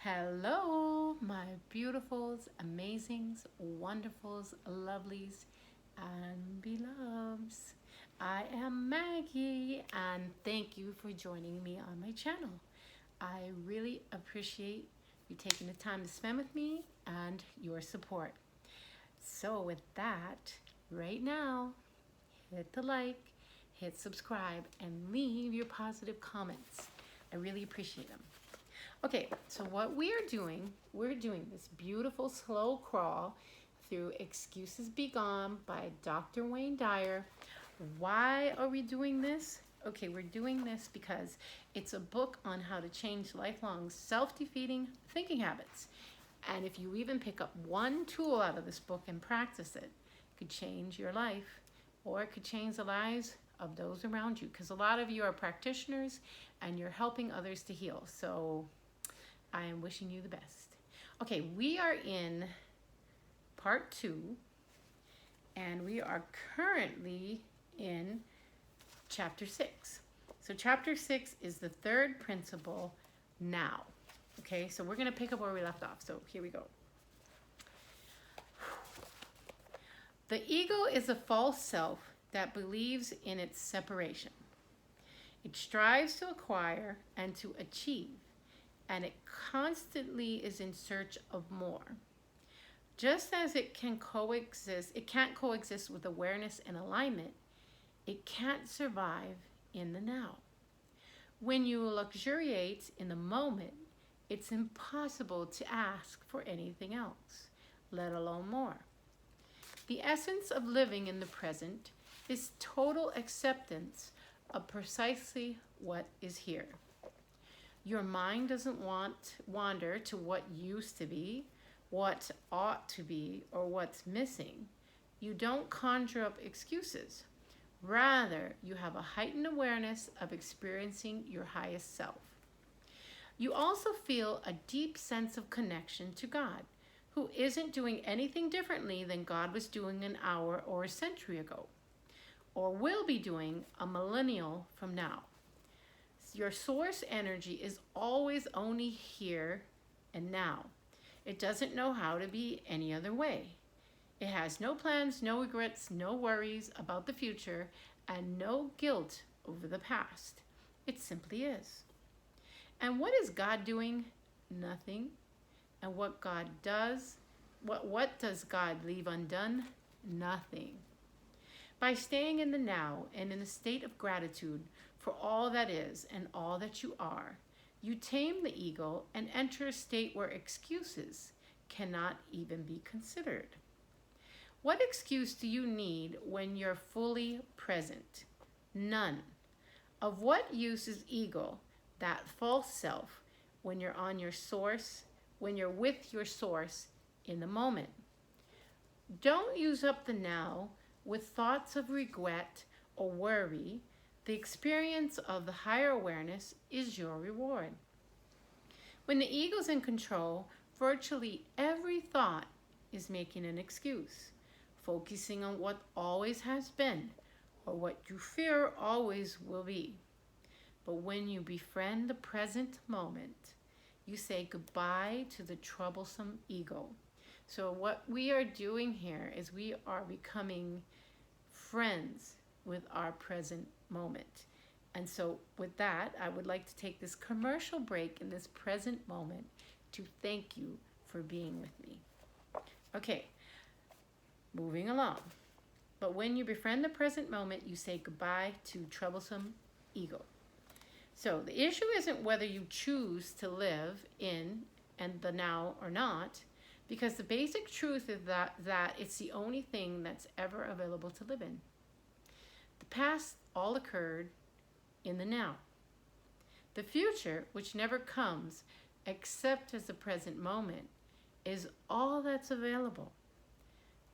Hello, my beautifuls, amazings, wonderfuls, lovelies, and beloveds. I am Maggie, and thank you for joining me on my channel. I really appreciate you taking the time to spend with me and your support. So, with that, right now, hit the like, hit subscribe, and leave your positive comments. I really appreciate them. Okay, so what we're doing this beautiful slow crawl through Excuses Be Gone by Dr. Wayne Dyer. Why are we doing this? Okay, we're doing this because it's a book on how to change lifelong self-defeating thinking habits. And if you even pick up one tool out of this book and practice it, it could change your life, or it could change the lives of those around you, because a lot of you are practitioners and you're helping others to heal. So I am wishing you the best. Okay, we are in part 2, and we are currently in chapter 6. So chapter 6 is the third principle, now. Okay, so we're going to pick up where we left off. So here we go. The ego is a false self that believes in its separation. It strives to acquire and to achieve, and it constantly is in search of more. Just as it can't coexist with awareness and alignment, it can't survive in the now. When you luxuriate in the moment, it's impossible to ask for anything else, let alone more. The essence of living in the present is total acceptance of precisely what is here. Your mind doesn't wander to what used to be, what ought to be, or what's missing. You don't conjure up excuses. Rather, you have a heightened awareness of experiencing your highest self. You also feel a deep sense of connection to God, who isn't doing anything differently than God was doing an hour or a century ago, or will be doing a millennial from now. Your source energy is always only here and now. It doesn't know how to be any other way. It has no plans, no regrets, no worries about the future, and no guilt over the past. It simply is. And what is God doing? Nothing. And what does God leave undone? Nothing. By staying in the now and in a state of gratitude for all that is and all that you are, you tame the ego and enter a state where excuses cannot even be considered. What excuse do you need when you're fully present? None. Of what use is ego, that false self, when you're on your source, when you're with your source in the moment? Don't use up the now with thoughts of regret or worry. The experience of the higher awareness is your reward. When the ego's in control, virtually every thought is making an excuse, focusing on what always has been or what you fear always will be. But when you befriend the present moment, you say goodbye to the troublesome ego. So what we are doing here is we are becoming friends with our present moment. And so with that, I would like to take this commercial break in this present moment to thank you for being with me. Okay, moving along. But when you befriend the present moment, you say goodbye to troublesome ego. So the issue isn't whether you choose to live in and the now or not, because the basic truth is that it's the only thing that's ever available to live in. The past all occurred in the now. The future, which never comes except as the present moment, is all that's available.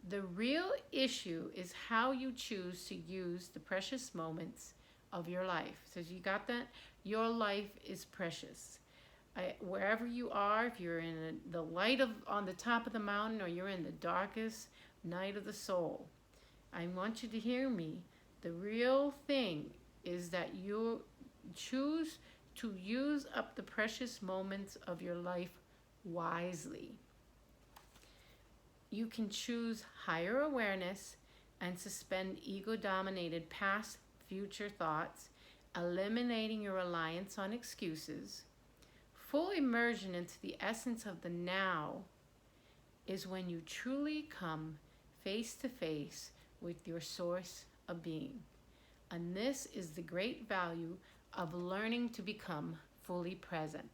The real issue is how you choose to use the precious moments of your life. So you got that? Your life is precious. Wherever you are, if you're in the light on the top of the mountain or you're in the darkest night of the soul, I want you to hear me. The real thing is that you choose to use up the precious moments of your life wisely. You can choose higher awareness and suspend ego-dominated past, future thoughts, eliminating your reliance on excuses. Full immersion into the essence of the now is when you truly come face to face with your source of being. And this is the great value of learning to become fully present.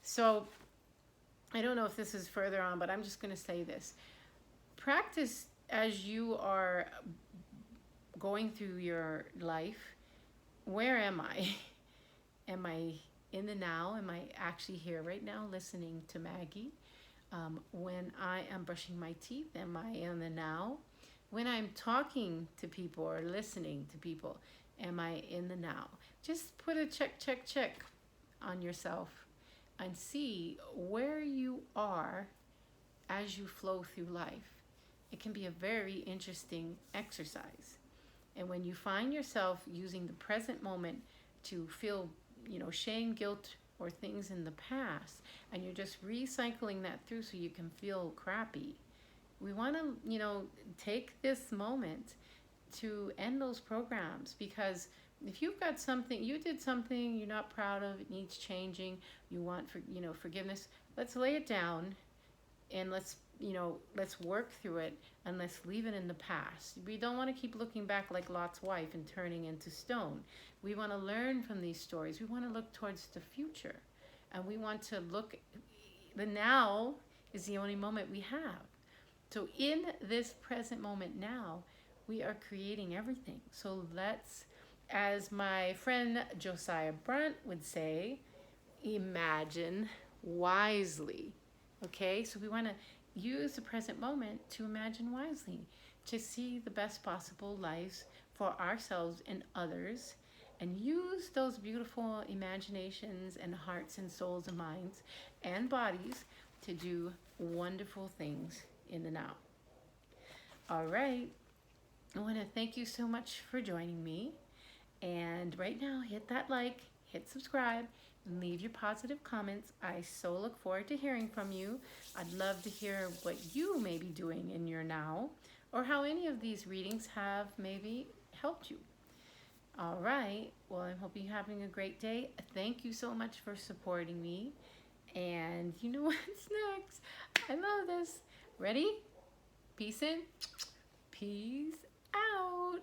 So, I don't know if this is further on, but I'm just going to say this. Practice as you are going through your life. Where am I? Am I in the now? Am I actually here right now listening to Maggie? When I am brushing my teeth, am I in the now? When I'm talking to people or listening to people, am I in the now? Just put a check on yourself and see where you are as you flow through life. It can be a very interesting exercise. And when you find yourself using the present moment to feel, shame, guilt, or things in the past, and you're just recycling that through so you can feel crappy, we want to, take this moment to end those programs. Because if you've got something, you did something you're not proud of, it needs changing, you want forgiveness, let's lay it down and let's work through it, and let's leave it in the past. We don't want to keep looking back like Lot's wife and turning into stone. We want to learn from these stories. We want to look towards the future, and we want to look, the now is the only moment we have. So in this present moment now, we are creating everything. So let's, as my friend Josiah Brunt would say, imagine wisely. Okay, so we want to use the present moment to imagine wisely, to see the best possible lives for ourselves and others, and use those beautiful imaginations and hearts and souls and minds and bodies to do wonderful things in the now. All right, I want to thank you so much for joining me. And right now, hit that like, hit subscribe, and leave your positive comments. I so look forward to hearing from you. I'd love to hear what you may be doing in your now, or how any of these readings have maybe helped you. All right, well, I hope you're having a great day. Thank you so much for supporting me. And you know what's next? I love this. Ready? Peace in, peace out.